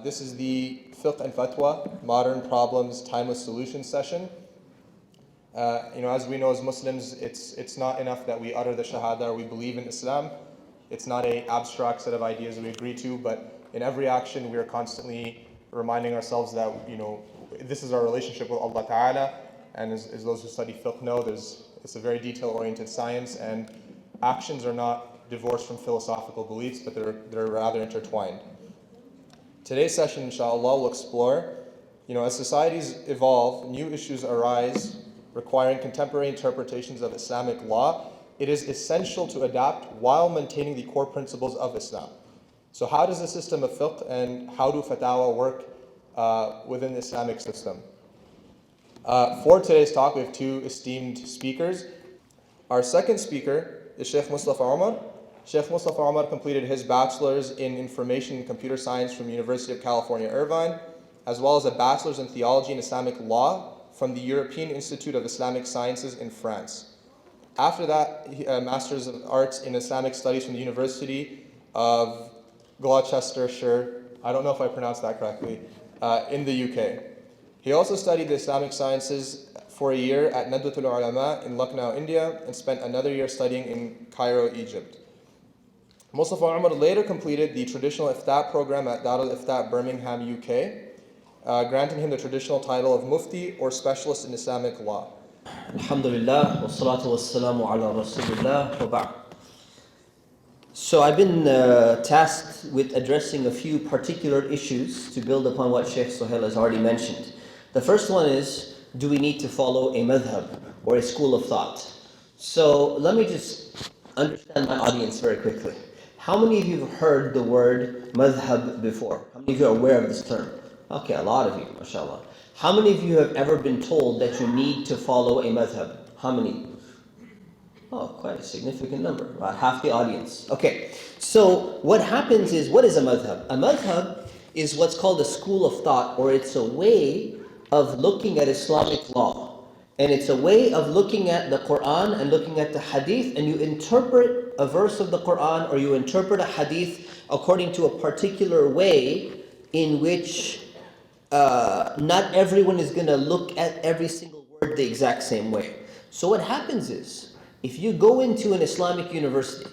This is the Fiqh and Fatwa, Modern Problems, Timeless Solutions session. As we know as Muslims, it's not enough that we utter the Shahada or we believe in Islam. It's not an abstract set of ideas that we agree to, but in every action we are constantly reminding ourselves that, this is our relationship with Allah Ta'ala, and as those who study Fiqh know, it's a very detail-oriented science, and actions are not divorced from philosophical beliefs, but they're rather intertwined. Today's session, inshallah, will explore, as societies evolve, new issues arise requiring contemporary interpretations of Islamic law. It is essential to adapt while maintaining the core principles of Islam. So how does the system of fiqh and how do fatwa work within the Islamic system? For today's talk, we have two esteemed speakers. Our second speaker is Sheikh Mustafa Umar. Sheikh Mustafa Umar completed his bachelor's in information and computer science from the University of California, Irvine, as well as a bachelor's in theology and Islamic law from the European Institute of Islamic Sciences in France. After that, a master's of arts in Islamic studies from the University of Gloucestershire, I don't know if I pronounced that correctly, in the UK. He also studied the Islamic sciences for a year at Nadwatul Ulama in Lucknow, India, and spent another year studying in Cairo, Egypt. Mustafa Umar later completed the traditional Ifta program at Darul Ifta, Birmingham, UK, granting him the traditional title of Mufti or Specialist in Islamic Law. Alhamdulillah, wa salatu wa salamu ala Rasulullah, wa ba'd. So I've been tasked with addressing a few particular issues to build upon what Sheikh Sohail has already mentioned. The first one is, do we need to follow a madhab or a school of thought? So let me just understand my audience very quickly. How many of you have heard the word madhab before? How many of you are aware of this term? Okay, a lot of you, mashallah. How many of you have ever been told that you need to follow a madhab? How many? Oh, quite a significant number, about half the audience. Okay, so what happens is, what is a madhab? A madhab is what's called a school of thought, or it's a way of looking at Islamic law. And it's a way of looking at the Quran and looking at the hadith, and you interpret a verse of the Quran or you interpret a hadith according to a particular way in which not everyone is going to look at every single word the exact same way. So what happens is, if you go into an Islamic university,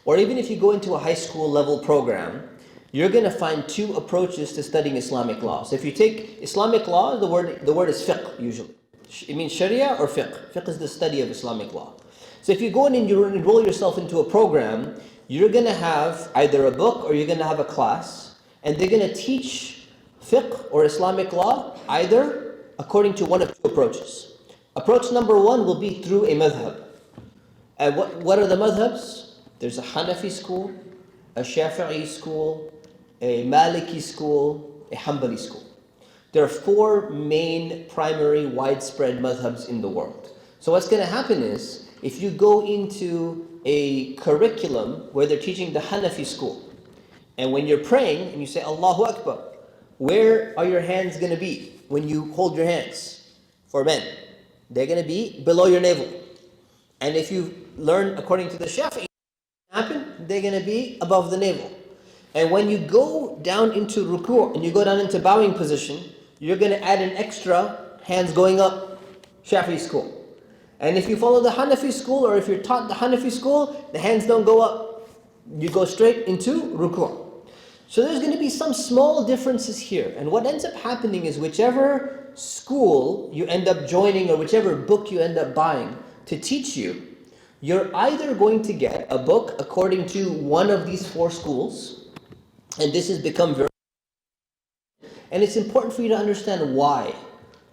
or even if you go into a high school level program, you're going to find two approaches to studying Islamic law. So if you take Islamic law, the word is fiqh usually. It means sharia or fiqh. Fiqh is the study of Islamic law. So if you go in and you enroll yourself into a program, you're going to have either a book or you're going to have a class, and they're going to teach fiqh or Islamic law either according to one of two approaches. Approach number one will be through a madhab. And what are the madhabs? There's a Hanafi school, a Shafi'i school, a Maliki school, a Hanbali school. There are four main primary widespread madhabs in the world. So what's going to happen is, if you go into a curriculum where they're teaching the Hanafi school, and when you're praying and you say Allahu Akbar, where are your hands going to be when you hold your hands? For men, they're going to be below your navel. And if you learn according to the Shafi'i, they're going to be above the navel. And when you go down into ruku' and you go down into bowing position, you're going to add an extra hands going up, Shafi'i school. And if you follow the Hanafi school, or if you're taught the Hanafi school, the hands don't go up. You go straight into ruku'. So there's going to be some small differences here. And what ends up happening is, whichever school you end up joining or whichever book you end up buying to teach you, you're either going to get a book according to one of these four schools, and this has become very... And it's important for you to understand why.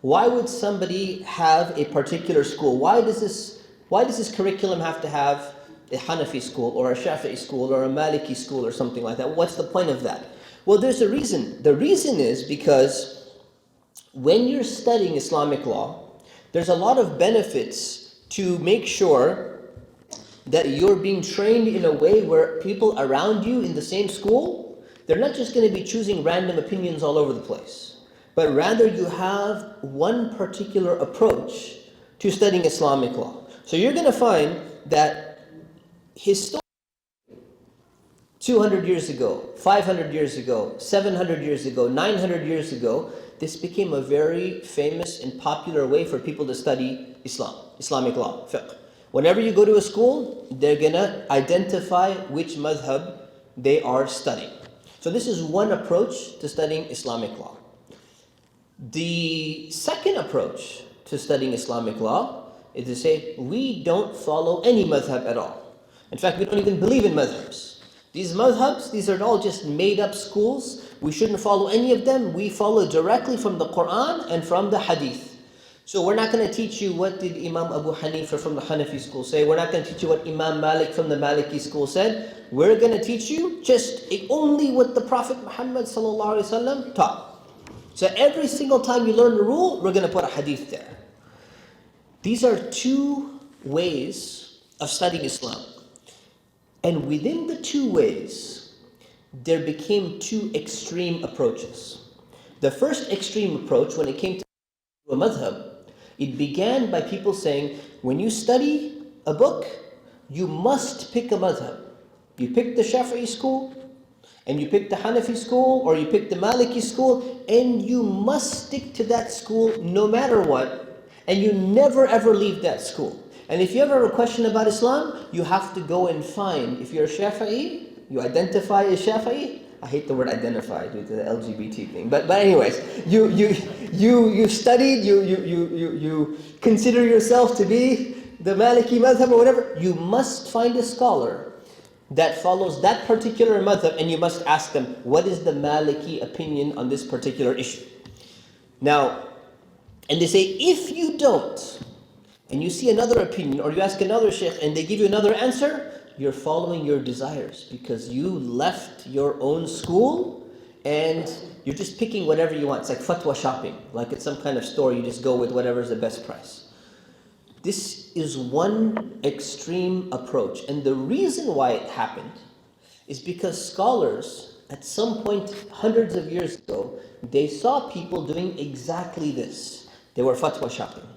Why would somebody have a particular school? Why does this curriculum have to have a Hanafi school or a Shafi'i school or a Maliki school or something like that? What's the point of that? Well, there's a reason. The reason is because when you're studying Islamic law, there's a lot of benefits to make sure that you're being trained in a way where people around you in the same school, they're not just going to be choosing random opinions all over the place, but rather you have one particular approach to studying Islamic law. So you're going to find that historically, 200 years ago, 500 years ago, 700 years ago, 900 years ago, this became a very famous and popular way for people to study Islam, Islamic law, fiqh. Whenever you go to a school, they're gonna identify which madhab they are studying. So this is one approach to studying Islamic law. The second approach to studying Islamic law is to say, we don't follow any madhab at all. In fact, we don't even believe in madhabs. These madhabs, these are all just made up schools. We shouldn't follow any of them. We follow directly from the Quran and from the Hadith. So we're not going to teach you what did Imam Abu Hanifa from the Hanafi school say. We're not going to teach you what Imam Malik from the Maliki school said. We're going to teach you just only what the Prophet Muhammad ﷺ taught. So every single time you learn a rule, we're going to put a hadith there. These are two ways of studying Islam. And within the two ways, there became two extreme approaches. The first extreme approach, when it came to a madhab, it began by people saying, when you study a book, you must pick a madhab. You pick the Shafi'i school, and you pick the Hanafi school, or you pick the Maliki school, and you must stick to that school no matter what, and you never ever leave that school. And if you ever have a question about Islam, you have to go and find, if you're a Shafi'i, you identify as Shafi'i. I hate the word identify due to the LGBT thing. But anyways, you studied, you consider yourself to be the Maliki madhab or whatever. You must find a scholar that follows that particular madhab, and you must ask them, what is the Maliki opinion on this particular issue? Now, and they say, if you don't, and you see another opinion, or you ask another sheikh and they give you another answer, you're following your desires because you left your own school and you're just picking whatever you want. It's like fatwa shopping. Like at some kind of store, you just go with whatever's the best price. This is one extreme approach. And the reason why it happened is because scholars, at some point hundreds of years ago, they saw people doing exactly this. They were fatwa shopping.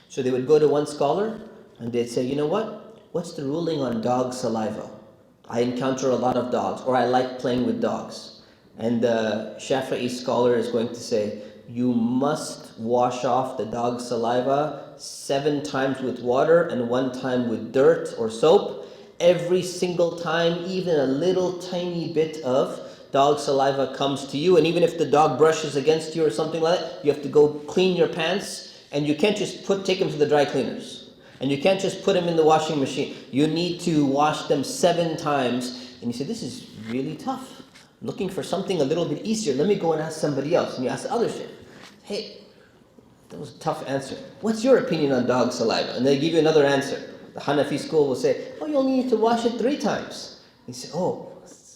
So they would go to one scholar and they'd say, you know what? What's the ruling on dog saliva? I encounter a lot of dogs, or I like playing with dogs. And the Shafi'i scholar is going to say, you must wash off the dog saliva 7 times with water and 1 time with dirt or soap. Every single time, even a little tiny bit of dog saliva comes to you, and even if the dog brushes against you or something like that, you have to go clean your pants. And you can't just take them to the dry cleaners. And you can't just put them in the washing machine. You need to wash them 7 times. And you say, this is really tough. I'm looking for something a little bit easier. Let me go and ask somebody else. And you ask the other sheikh, hey, that was a tough answer. What's your opinion on dog saliva? And they give you another answer. The Hanafi school will say, oh, you only need to wash it 3 times. And you say, oh,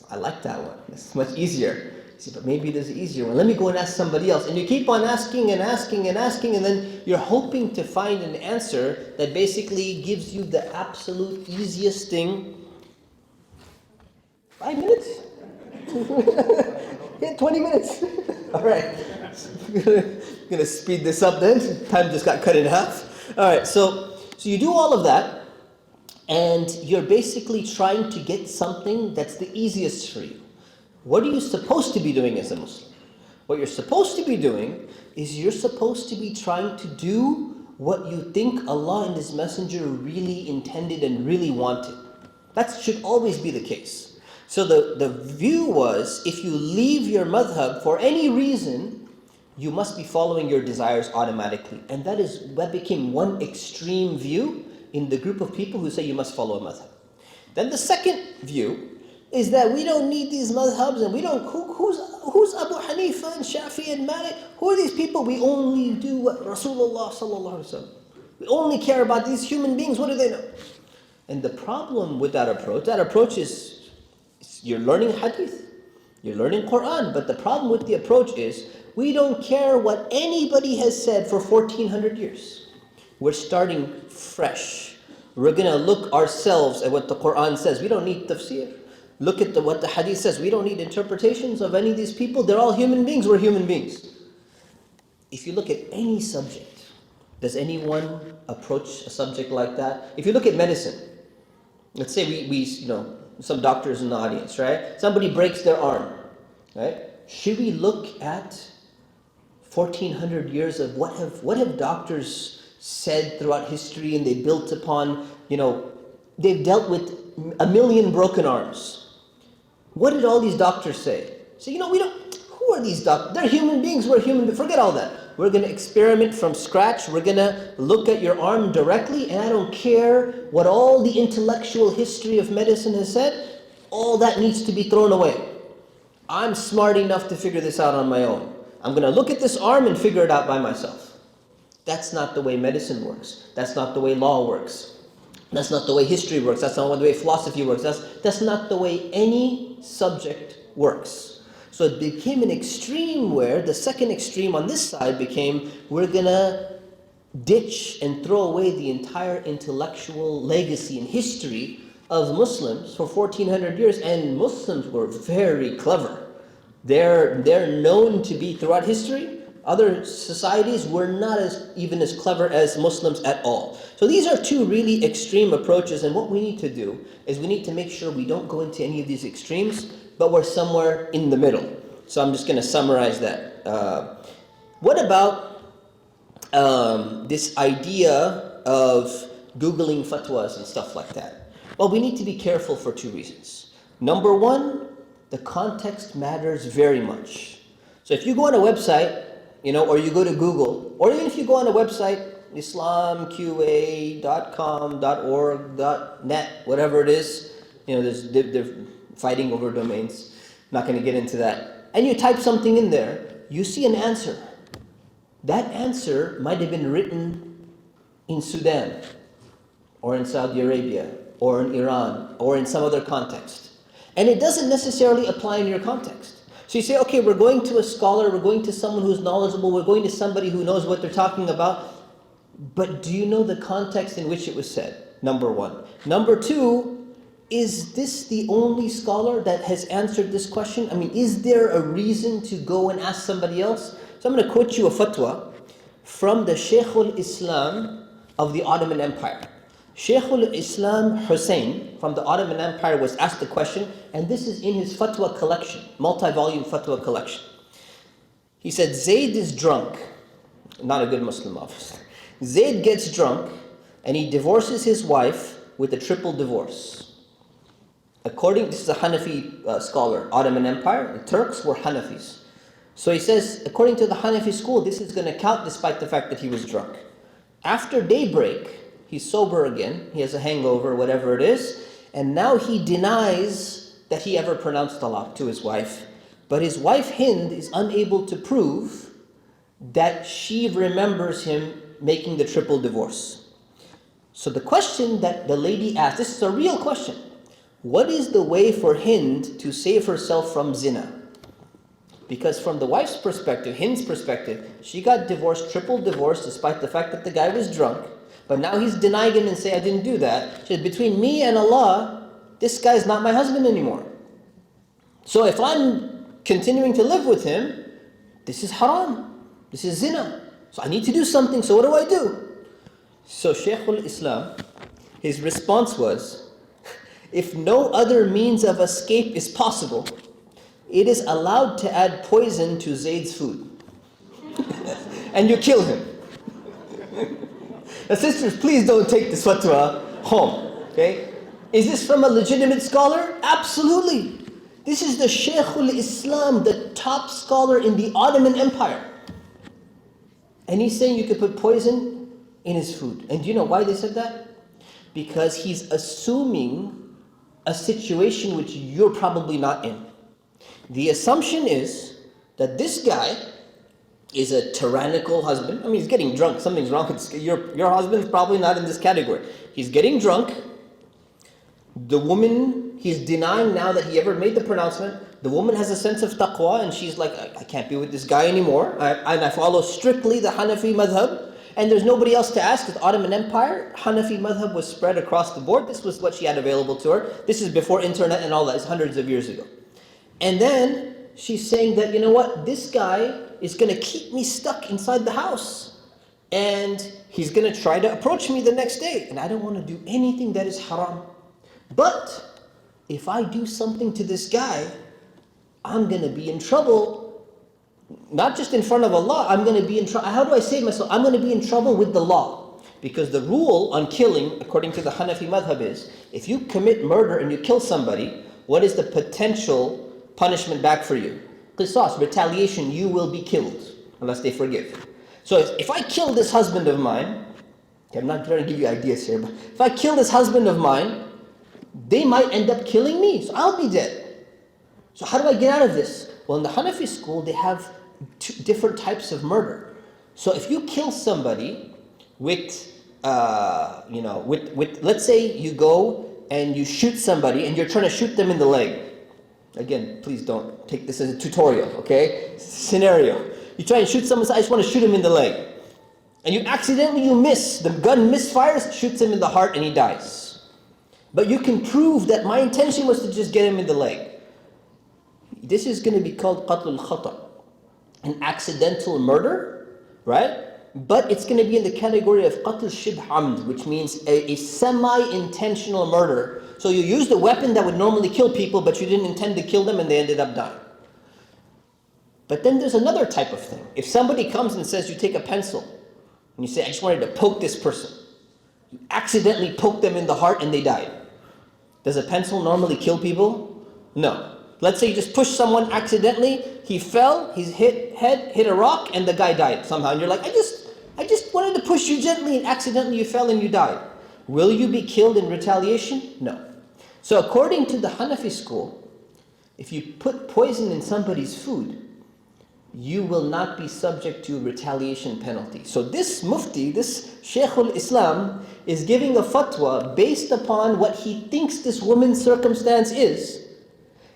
I like that one. It's much easier. You say, but maybe there's an easier one. Let me go and ask somebody else. And you keep on asking and asking and asking, and then you're hoping to find an answer that basically gives you the absolute easiest thing. 5 minutes? Yeah, 20 minutes. All right. I'm going to speed this up then. Time just got cut in half. All right, so you do all of that, and you're basically trying to get something that's the easiest for you. What are you supposed to be doing as a Muslim? What you're supposed to be doing is you're supposed to be trying to do what you think Allah and His Messenger really intended and really wanted. That should always be the case. So the view was, if you leave your madhab for any reason, you must be following your desires automatically. And that became one extreme view in the group of people who say you must follow a madhab. Then the second view is that we don't need these madhabs, and we don't, who's Abu Hanifa and Shafi and Malik? Who are these people? We only do what Rasulullah sallallahu alaihi wasallam. We only care about these human beings. What do they know? And the problem with that approach is you're learning hadith, you're learning Quran, but the problem with the approach is we don't care what anybody has said for 1400 years. We're starting fresh. We're going to look ourselves at what the Quran says. We don't need tafsir. Look at what the hadith says. We don't need interpretations of any of these people. They're all human beings. We're human beings. If you look at any subject, does anyone approach a subject like that? If you look at medicine, let's say we some doctors in the audience, right? Somebody breaks their arm, right? Should we look at 1400 years of what have doctors said throughout history, and they built upon, they've dealt with 1 million broken arms. What did all these doctors say? So, who are these doctors? They're human beings, we're human beings. Forget all that. We're going to experiment from scratch. We're going to look at your arm directly, and I don't care what all the intellectual history of medicine has said. All that needs to be thrown away. I'm smart enough to figure this out on my own. I'm going to look at this arm and figure it out by myself. That's not the way medicine works. That's not the way law works. That's not the way history works. That's not the way philosophy works. That's not the way any subject works. So it became an extreme where the second extreme on this side became, we're going to ditch and throw away the entire intellectual legacy and history of Muslims for 1400 years. And Muslims were very clever. They're known to be, throughout history, other societies were not even as clever as Muslims at all. So these are two really extreme approaches, and what we need to do is we need to make sure we don't go into any of these extremes, but we're somewhere in the middle. So I'm just going to summarize that. What about this idea of Googling fatwas and stuff like that? Well, we need to be careful for two reasons. Number one, the context matters very much. So if you go on a website, or you go to Google, or even if you go on a website, islamqa.com, .org, .net, whatever it is, they're fighting over domains. I'm not going to get into that. And you type something in there, you see an answer. That answer might have been written in Sudan, or in Saudi Arabia, or in Iran, or in some other context. And it doesn't necessarily apply in your context. So you say, okay, we're going to a scholar, we're going to someone who's knowledgeable, we're going to somebody who knows what they're talking about. But do you know the context in which it was said? Number one. Number two, is this the only scholar that has answered this question? I mean, is there a reason to go and ask somebody else? So I'm going to quote you a fatwa from the Sheikh al-Islam of the Ottoman Empire. Sheikh al-Islam Hussein from the Ottoman Empire was asked the question, and this is in his fatwa collection, multi-volume fatwa collection. He said, Zayd is drunk. Not a good Muslim, obviously. Zayd gets drunk, and he divorces his wife with a triple divorce. This is a Hanafi scholar, Ottoman Empire. The Turks were Hanafis. So he says, according to the Hanafi school, this is going to count despite the fact that he was drunk. After daybreak, he's sober again, he has a hangover, whatever it is, and now he denies that he ever pronounced talaq to his wife. But his wife Hind is unable to prove that she remembers him making the triple divorce. So the question that the lady asked, this is a real question. What is the way for Hind to save herself from zina? Because from the wife's perspective, Hind's perspective, she got divorced, triple divorce, despite the fact that the guy was drunk. But now he's denying him and saying, I didn't do that. She said, between me and Allah, this guy's not my husband anymore. So if I'm continuing to live with him, this is haram. This is zina. So I need to do something. So what do I do? So Shaykh al-Islam, his response was, if no other means of escape is possible, it is allowed to add poison to Zayd's food. And you kill him. Now sisters, please don't take this fatwa home. Okay? Is this from a legitimate scholar? Absolutely. This is the Shaykh al-Islam, the top scholar in the Ottoman Empire. And he's saying you could put poison in his food. And do you know why they said that? Because he's assuming a situation which you're probably not in. The assumption is that this guy is a tyrannical husband. I mean, he's getting drunk. Something's wrong with this. Your husband's probably not in this category. He's getting drunk. The woman, he's denying now that he ever made the pronouncement. The woman has a sense of taqwa, and she's like, I can't be with this guy anymore. I follow strictly the Hanafi madhab. And there's nobody else to ask. The Ottoman Empire, Hanafi madhab was spread across the board. This was what she had available to her. This is before internet and all that. It's hundreds of years ago. And then she's saying that, you know what, this guy is going to keep me stuck inside the house. And he's going to try to approach me the next day. And I don't want to do anything that is haram. But if I do something to this guy, I'm going to be in trouble. Not just in front of Allah, I'm going to be in trouble. How do I save myself? I'm going to be in trouble with the law. Because the rule on killing, according to the Hanafi madhab, is if you commit murder and you kill somebody, what is the potential punishment back for you? Qisas, retaliation, you will be killed unless they forgive. So if I kill this husband of mine, okay, I'm not trying to give you ideas here, but if I kill this husband of mine, they might end up killing me, so I'll be dead. So how do I get out of this? Well, in the Hanafi school, they have two different types of murder. So if you kill somebody with, let's say you go and you shoot somebody and you're trying to shoot them in the leg. Again, please don't take this as a tutorial, okay? Scenario. You try and shoot someone, I just want to shoot him in the leg. And you miss, the gun misfires, shoots him in the heart and he dies. But you can prove that my intention was to just get him in the leg. This is going to be called qatlul khata, an accidental murder, right? But it's going to be in the category of qatl shibh amd, which means a semi-intentional murder. So you used a weapon that would normally kill people, but you didn't intend to kill them and they ended up dying. But then there's another type of thing. If somebody comes and says you take a pencil, and you say, I just wanted to poke this person. You accidentally poke them in the heart and they died. Does a pencil normally kill people? No. Let's say you just push someone accidentally, he fell, his head hit a rock, and the guy died somehow. And you're like, I just wanted to push you gently, and accidentally you fell and you died. Will you be killed in retaliation? No. So according to the Hanafi school, if you put poison in somebody's food, you will not be subject to retaliation penalty. So this mufti, this Sheikh al-Islam, is giving a fatwa based upon what he thinks this woman's circumstance is,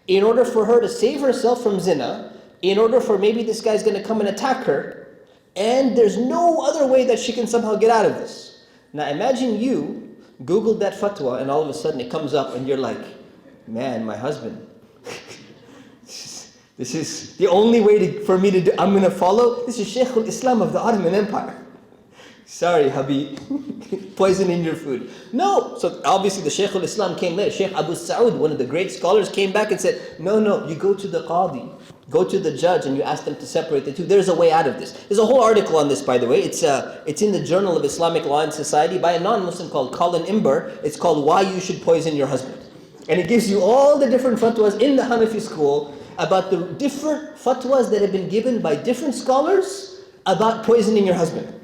in order for her to save herself from zina, in order for maybe this guy's going to come and attack her, and there's no other way that she can somehow get out of this. Now imagine you Googled that fatwa and all of a sudden it comes up and you're like, man, my husband, this is the only way for me to do, I'm going to follow. This is Sheikh al-Islam of the Ottoman Empire. Sorry, Habib, poison in your food. No, so obviously the Sheikh al-Islam came later. Sheikh Abu Sa'ud, one of the great scholars, came back and said, no, you go to the qadi, go to the judge and you ask them to separate the two. There's a way out of this. There's a whole article on this, by the way. It's in the Journal of Islamic Law and Society by a non-Muslim called Colin Imber. It's called Why You Should Poison Your Husband. And it gives you all the different fatwas in the Hanafi school about the different fatwas that have been given by different scholars about poisoning your husband.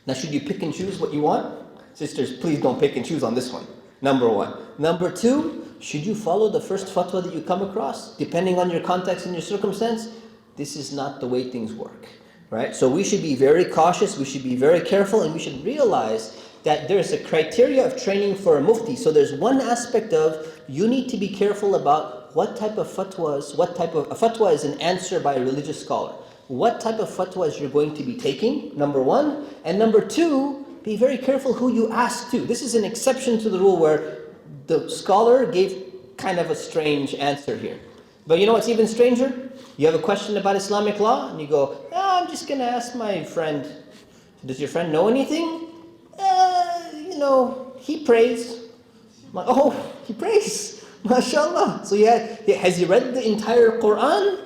Now, should you pick and choose what you want? Sisters, please don't pick and choose on this one. Number one. Number two, should you follow the first fatwa that you come across? Depending on your context and your circumstance, this is not the way things work. Right? So we should be very cautious, we should be very careful, and we should realize that there's a criteria of training for a mufti. So there's one aspect of, you need to be careful about what type of fatwas, a fatwa is an answer by a religious scholar. What type of fatwas you're going to be taking, number one. And number two, be very careful who you ask to. This is an exception to the rule where the scholar gave kind of a strange answer here. But you know what's even stranger? You have a question about Islamic law, and you go, I'm just going to ask my friend. Does your friend know anything? He prays. I'm like, oh, he prays. MashaAllah. So has he read the entire Quran?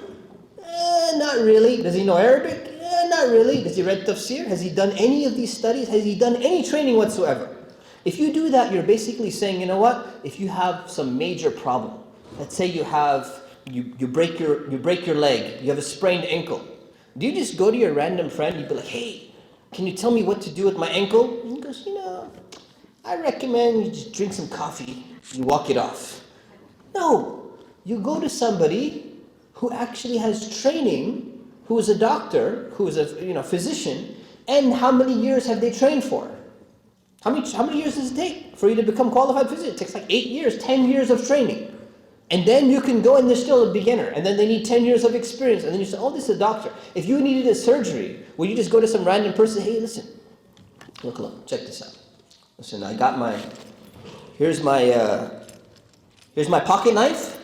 Not really. Does he know Arabic? Not really. Does he read tafsir? Has he done any of these studies? Has he done any training whatsoever? If you do that, you're basically saying, you know what? If you have some major problem, let's say you break your leg, you have a sprained ankle. Do you just go to your random friend, you'd be like, hey, can you tell me what to do with my ankle? And he goes, I recommend you just drink some coffee, you walk it off. No, you go to somebody who actually has training, who is a doctor, who is a physician, and how many years have they trained for? How many years does it take for you to become qualified physician? It takes like 8 years, 10 years of training. And then you can go and they're still a beginner, and then they need 10 years of experience, and then you say, oh, this is a doctor. If you needed a surgery, will you just go to some random person, hey, listen, look, check this out. Listen, I got here's my pocket knife.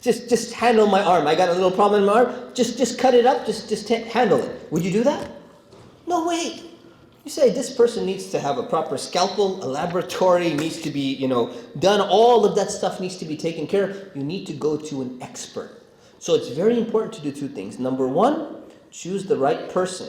Just handle my arm. I got a little problem in my arm. Just cut it up. Just handle it. Would you do that? No way. You say this person needs to have a proper scalpel, a laboratory needs to be, done. All of that stuff needs to be taken care of. You need to go to an expert. So it's very important to do two things. Number one, choose the right person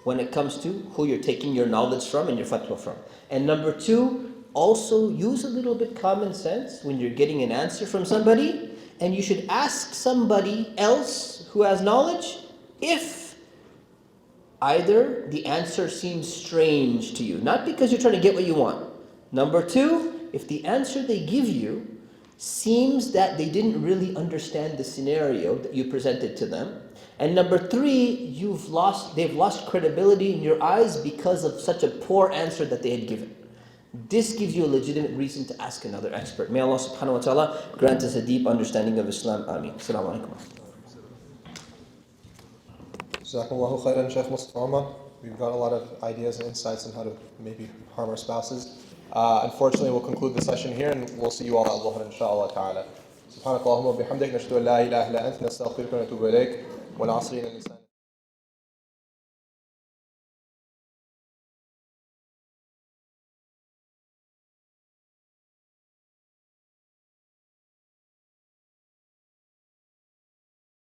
when it comes to who you're taking your knowledge from and your fatwa from. And number two, also use a little bit common sense when you're getting an answer from somebody, and you should ask somebody else who has knowledge if either the answer seems strange to you, not because you're trying to get what you want. Number two, if the answer they give you seems that they didn't really understand the scenario that you presented to them. And number three, they've lost credibility in your eyes because of such a poor answer that they had given. This gives you a legitimate reason to ask another expert. May Allah subhanahu wa ta'ala grant us a deep understanding of Islam. Ameen. Assalamu alaikum. Jazakallahu khairan, Sheikh Mustafa Umar. We've got a lot of ideas and insights on how to maybe harm our spouses. Unfortunately, we'll conclude the session here, and we'll see you all at Dhuhr, inshallah ta'ala. سبحانك اللهم وبحمدك نشهد أن لا إله إلا أنت نستغفرك ونتوب إليك ونعصي